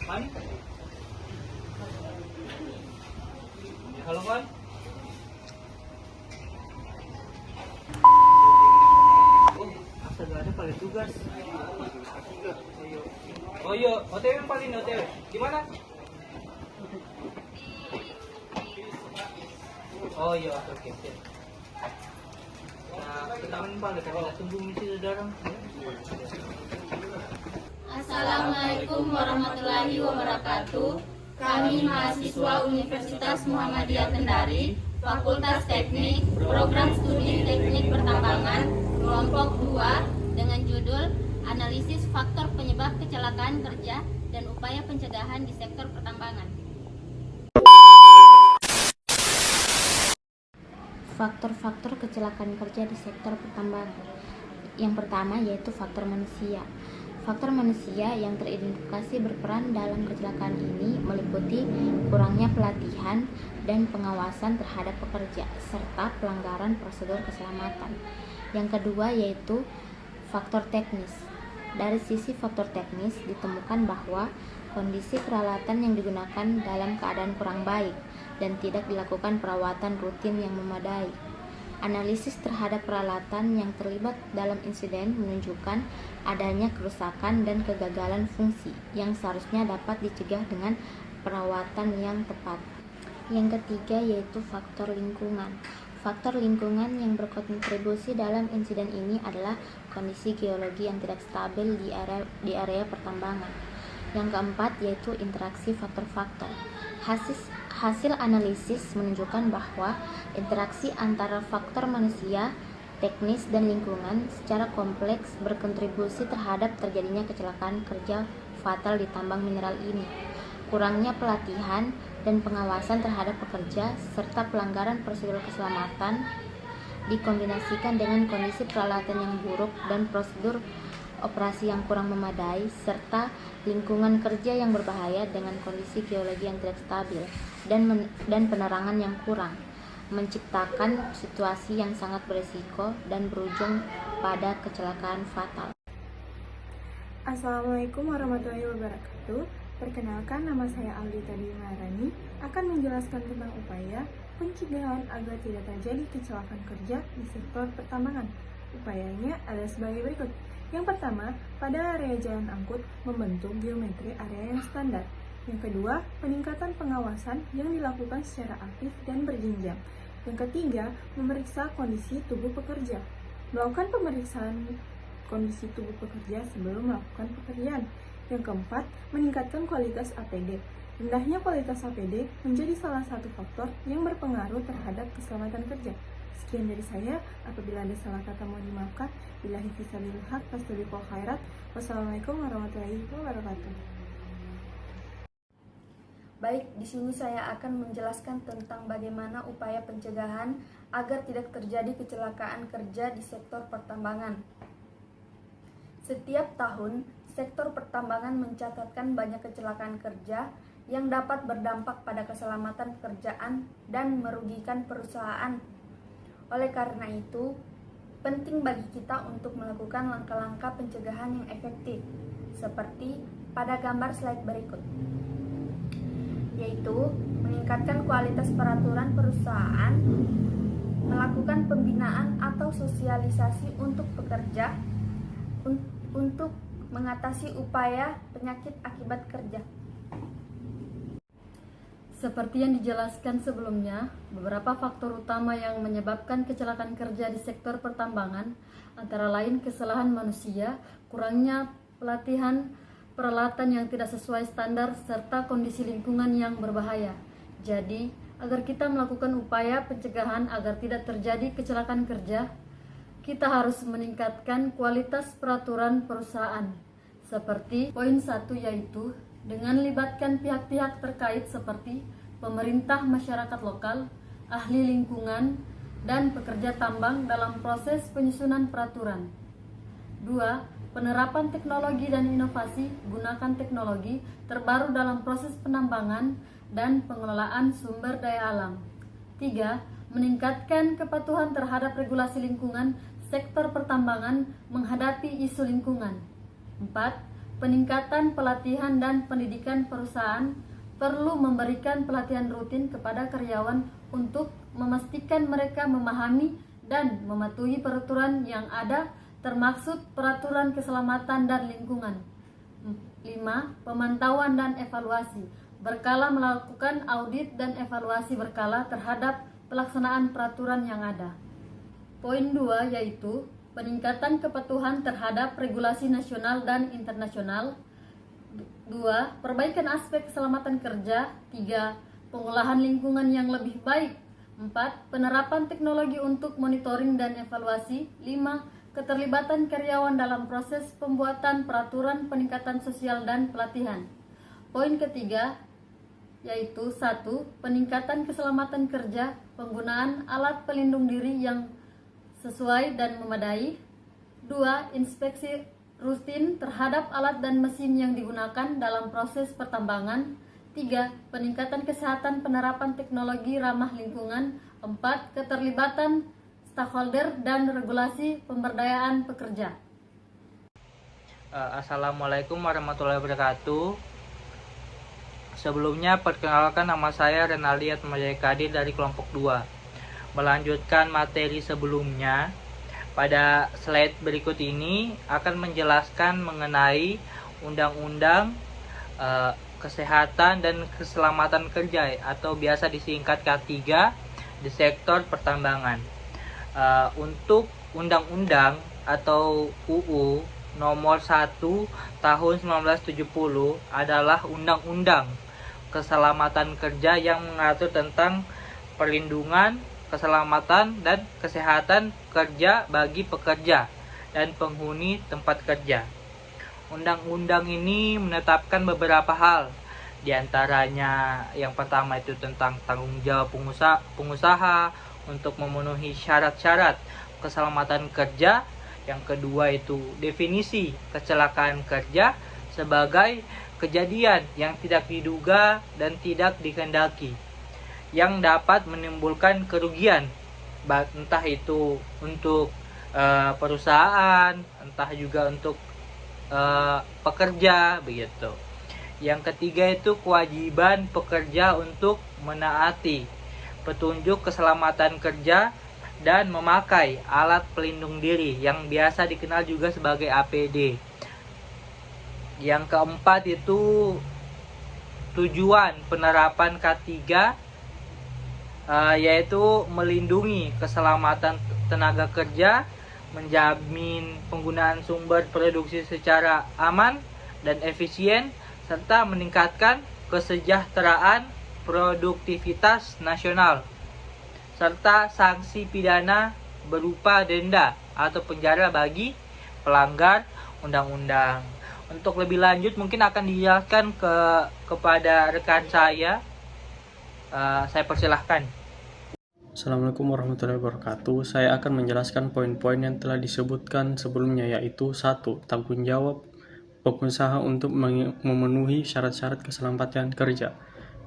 Man? Halo, Man? Oh, astaga, ada paling tugas. Oh iya, OTW yang paling OTW. Gimana? Oh iya, oke. Nah, ketahuan paling kita tunggu misi saudara. Assalamualaikum warahmatullahi wabarakatuh. Kami mahasiswa Universitas Muhammadiyah Kendari, Fakultas Teknik, Program Studi Teknik Pertambangan, kelompok 2 dengan judul Analisis Faktor Penyebab Kecelakaan Kerja dan Upaya Pencegahan di Sektor Pertambangan. Faktor-faktor kecelakaan kerja di sektor pertambangan. Yang pertama yaitu faktor manusia. Faktor manusia yang teridentifikasi berperan dalam kecelakaan ini meliputi kurangnya pelatihan dan pengawasan terhadap pekerja serta pelanggaran prosedur keselamatan. Yang kedua yaitu faktor teknis. Dari sisi faktor teknis ditemukan bahwa kondisi peralatan yang digunakan dalam keadaan kurang baik dan tidak dilakukan perawatan rutin yang memadai. Analisis terhadap peralatan yang terlibat dalam insiden menunjukkan adanya kerusakan dan kegagalan fungsi yang seharusnya dapat dicegah dengan perawatan yang tepat. Yang ketiga yaitu faktor lingkungan. Faktor lingkungan yang berkontribusi dalam insiden ini adalah kondisi geologi yang tidak stabil di area pertambangan. Yang keempat yaitu interaksi faktor-faktor. Hasil analisis menunjukkan bahwa interaksi antara faktor manusia, teknis, dan lingkungan secara kompleks berkontribusi terhadap terjadinya kecelakaan kerja fatal di tambang mineral ini. Kurangnya pelatihan dan pengawasan terhadap pekerja serta pelanggaran prosedur keselamatan dikombinasikan dengan kondisi peralatan yang buruk dan prosedur operasi yang kurang memadai serta lingkungan kerja yang berbahaya dengan kondisi geologi yang tidak stabil dan penerangan yang kurang, menciptakan situasi yang sangat berisiko dan berujung pada kecelakaan fatal. Assalamualaikum warahmatullahi wabarakatuh. Perkenalkan, nama saya Aldita Dwi Maharani akan menjelaskan tentang upaya pencegahan agar tidak terjadi kecelakaan kerja di sektor pertambangan. Upayanya adalah sebagai berikut. Yang pertama, pada area jalan angkut membentuk geometri area yang standar. Yang kedua, peningkatan pengawasan yang dilakukan secara aktif dan berjenjang. Yang ketiga, memeriksa kondisi tubuh pekerja. Melakukan pemeriksaan kondisi tubuh pekerja sebelum melakukan pekerjaan. Yang keempat, meningkatkan kualitas APD. Rendahnya kualitas APD menjadi salah satu faktor yang berpengaruh terhadap keselamatan kerja. Sekian dari saya, apabila ada salah kata mohon dimaafkan. Billahi fisabilil haq, fastabiqul khairat. Wassalamualaikum warahmatullahi wabarakatuh. Baik, di sini saya akan menjelaskan tentang bagaimana upaya pencegahan agar tidak terjadi kecelakaan kerja di sektor pertambangan. Setiap tahun, sektor pertambangan mencatatkan banyak kecelakaan kerja yang dapat berdampak pada keselamatan pekerjaan dan merugikan perusahaan. Oleh karena itu, penting bagi kita untuk melakukan langkah-langkah pencegahan yang efektif, seperti pada gambar slide berikut, yaitu meningkatkan kualitas peraturan perusahaan, melakukan pembinaan atau sosialisasi untuk pekerja, untuk mengatasi upaya penyakit akibat kerja. Seperti yang dijelaskan sebelumnya, beberapa faktor utama yang menyebabkan kecelakaan kerja di sektor pertambangan antara lain kesalahan manusia, kurangnya pelatihan, peralatan yang tidak sesuai standar, serta kondisi lingkungan yang berbahaya. Jadi, agar kita melakukan upaya pencegahan agar tidak terjadi kecelakaan kerja, kita harus meningkatkan kualitas peraturan perusahaan. Seperti poin 1 yaitu dengan libatkan pihak-pihak terkait seperti pemerintah, masyarakat lokal, ahli lingkungan, dan pekerja tambang dalam proses penyusunan peraturan. 2. Penerapan teknologi dan inovasi, gunakan teknologi terbaru dalam proses penambangan dan pengelolaan sumber daya alam. 3. Meningkatkan kepatuhan terhadap regulasi lingkungan sektor pertambangan menghadapi isu lingkungan. 4. Peningkatan pelatihan dan pendidikan perusahaan perlu memberikan pelatihan rutin kepada karyawan untuk memastikan mereka memahami dan mematuhi peraturan yang ada, termaksud peraturan keselamatan dan lingkungan. 5. Pemantauan dan evaluasi. Berkala melakukan audit dan evaluasi berkala terhadap pelaksanaan peraturan yang ada. Poin 2 yaitu peningkatan kepatuhan terhadap regulasi nasional dan internasional. 2. Perbaikan aspek keselamatan kerja. 3. Pengolahan lingkungan yang lebih baik. 4. Penerapan teknologi untuk monitoring dan evaluasi. 5. Keterlibatan karyawan dalam proses pembuatan peraturan peningkatan sosial dan pelatihan. Poin ketiga yaitu 1. Peningkatan keselamatan kerja, penggunaan alat pelindung diri yang sesuai dan memadai. 2. Inspeksi rutin terhadap alat dan mesin yang digunakan dalam proses pertambangan. 3. Peningkatan kesehatan penerapan teknologi ramah lingkungan. 4. Keterlibatan stakeholder dan regulasi pemberdayaan pekerja. Assalamualaikum warahmatullahi wabarakatuh. Sebelumnya perkenalkan, nama saya Renaldi Atmajaya Kadir dari kelompok 2. Melanjutkan materi sebelumnya, pada slide berikut ini akan menjelaskan mengenai Undang-Undang Kesehatan dan Keselamatan Kerja atau biasa disingkat K3 di sektor pertambangan. Untuk Undang-Undang atau UU nomor 1 tahun 1970 adalah Undang-Undang Keselamatan Kerja yang mengatur tentang perlindungan, keselamatan, dan kesehatan kerja bagi pekerja dan penghuni tempat kerja. Undang-undang ini menetapkan beberapa hal, diantaranya yang pertama itu tentang tanggung jawab pengusaha untuk memenuhi syarat-syarat keselamatan kerja. Yang kedua itu definisi kecelakaan kerja sebagai kejadian yang tidak diduga dan tidak dikehendaki yang dapat menimbulkan kerugian, entah itu untuk perusahaan, entah juga untuk pekerja, begitu. Yang ketiga itu kewajiban pekerja untuk menaati petunjuk keselamatan kerja dan memakai alat pelindung diri yang biasa dikenal juga sebagai APD. Yang keempat itu tujuan penerapan K3 yaitu melindungi keselamatan tenaga kerja, menjamin penggunaan sumber produksi secara aman dan efisien, serta meningkatkan kesejahteraan produktivitas nasional, serta sanksi pidana berupa denda atau penjara bagi pelanggar undang-undang. Untuk lebih lanjut mungkin akan dijelaskan kepada rekan saya. Saya persilahkan. Assalamualaikum warahmatullahi wabarakatuh. Saya akan menjelaskan poin-poin yang telah disebutkan sebelumnya, yaitu 1. Tanggung jawab pengusaha untuk memenuhi syarat-syarat keselamatan kerja.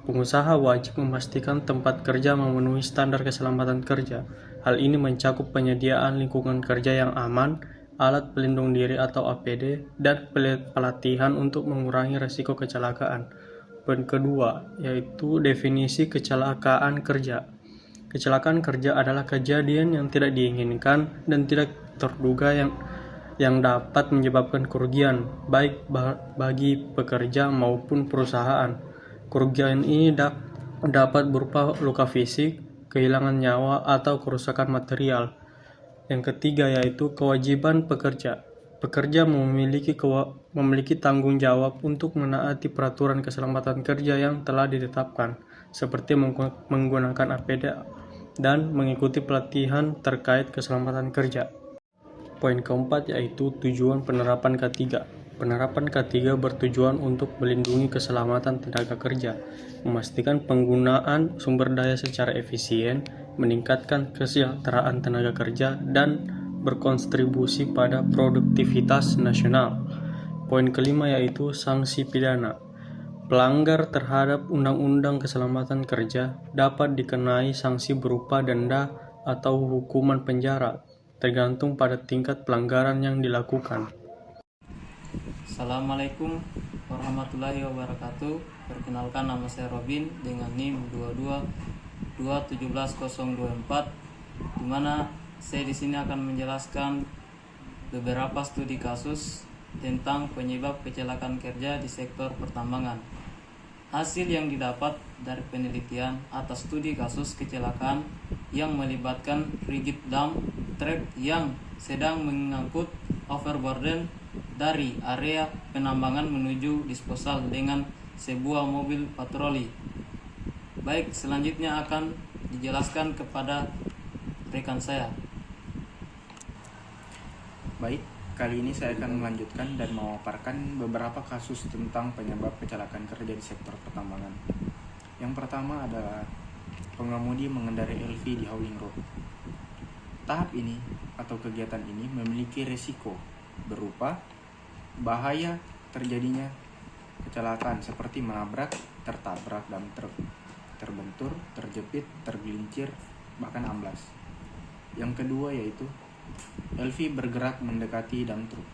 Pengusaha wajib memastikan tempat kerja memenuhi standar keselamatan kerja. Hal ini mencakup penyediaan lingkungan kerja yang aman, alat pelindung diri atau APD, dan pelatihan untuk mengurangi risiko kecelakaan. Poin kedua, yaitu definisi kecelakaan kerja. Kecelakaan kerja adalah kejadian yang tidak diinginkan dan tidak terduga yang dapat menyebabkan kerugian, baik bagi pekerja maupun perusahaan. Kerugian ini dapat berupa luka fisik, kehilangan nyawa, atau kerusakan material. Yang ketiga yaitu kewajiban pekerja. Pekerja memiliki tanggung jawab untuk menaati peraturan keselamatan kerja yang telah ditetapkan, seperti menggunakan APD dan mengikuti pelatihan terkait keselamatan kerja. Poin keempat yaitu tujuan penerapan K3. Penerapan K3 bertujuan untuk melindungi keselamatan tenaga kerja, memastikan penggunaan sumber daya secara efisien, meningkatkan kesejahteraan tenaga kerja, dan berkontribusi pada produktivitas nasional. Poin kelima yaitu sanksi pidana. Pelanggar terhadap Undang-Undang Keselamatan Kerja dapat dikenai sanksi berupa denda atau hukuman penjara tergantung pada tingkat pelanggaran yang dilakukan. Assalamualaikum warahmatullahi wabarakatuh. Perkenalkan, nama saya Robin dengan NIM 22217024, di mana saya di sini akan menjelaskan beberapa studi kasus tentang penyebab kecelakaan kerja di sektor pertambangan. Hasil yang didapat dari penelitian atas studi kasus kecelakaan yang melibatkan rigid dump truck yang sedang mengangkut overburden dari area penambangan menuju disposal dengan sebuah mobil patroli. Baik, selanjutnya akan dijelaskan kepada rekan saya. Baik, kali ini saya akan melanjutkan dan memaparkan beberapa kasus tentang penyebab kecelakaan kerja di sektor pertambangan. Yang pertama adalah pengemudi mengendarai LV di hauling road. Tahap ini atau kegiatan ini memiliki risiko berupa bahaya terjadinya kecelakaan seperti menabrak, tertabrak dump truk, terbentur, terjepit, tergelincir, bahkan amblas. Yang kedua yaitu LV bergerak mendekati dump truk.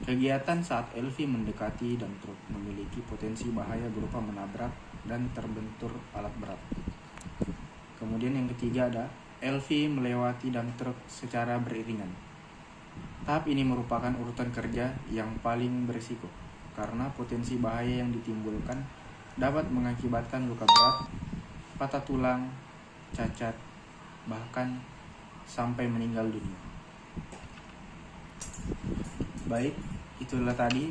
Kegiatan saat LV mendekati dump truk memiliki potensi bahaya berupa menabrak dan terbentur alat berat. Kemudian yang ketiga ada LV melewati dump truk secara beriringan. Tahap ini merupakan urutan kerja yang paling berisiko karena potensi bahaya yang ditimbulkan dapat mengakibatkan luka berat, patah tulang, cacat, bahkan sampai meninggal dunia. Baik, itulah tadi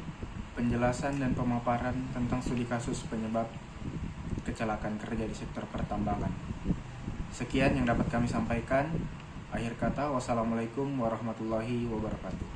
penjelasan dan pemaparan tentang studi kasus penyebab kecelakaan kerja di sektor pertambangan. Sekian yang dapat kami sampaikan. Akhir kata, wassalamualaikum warahmatullahi wabarakatuh.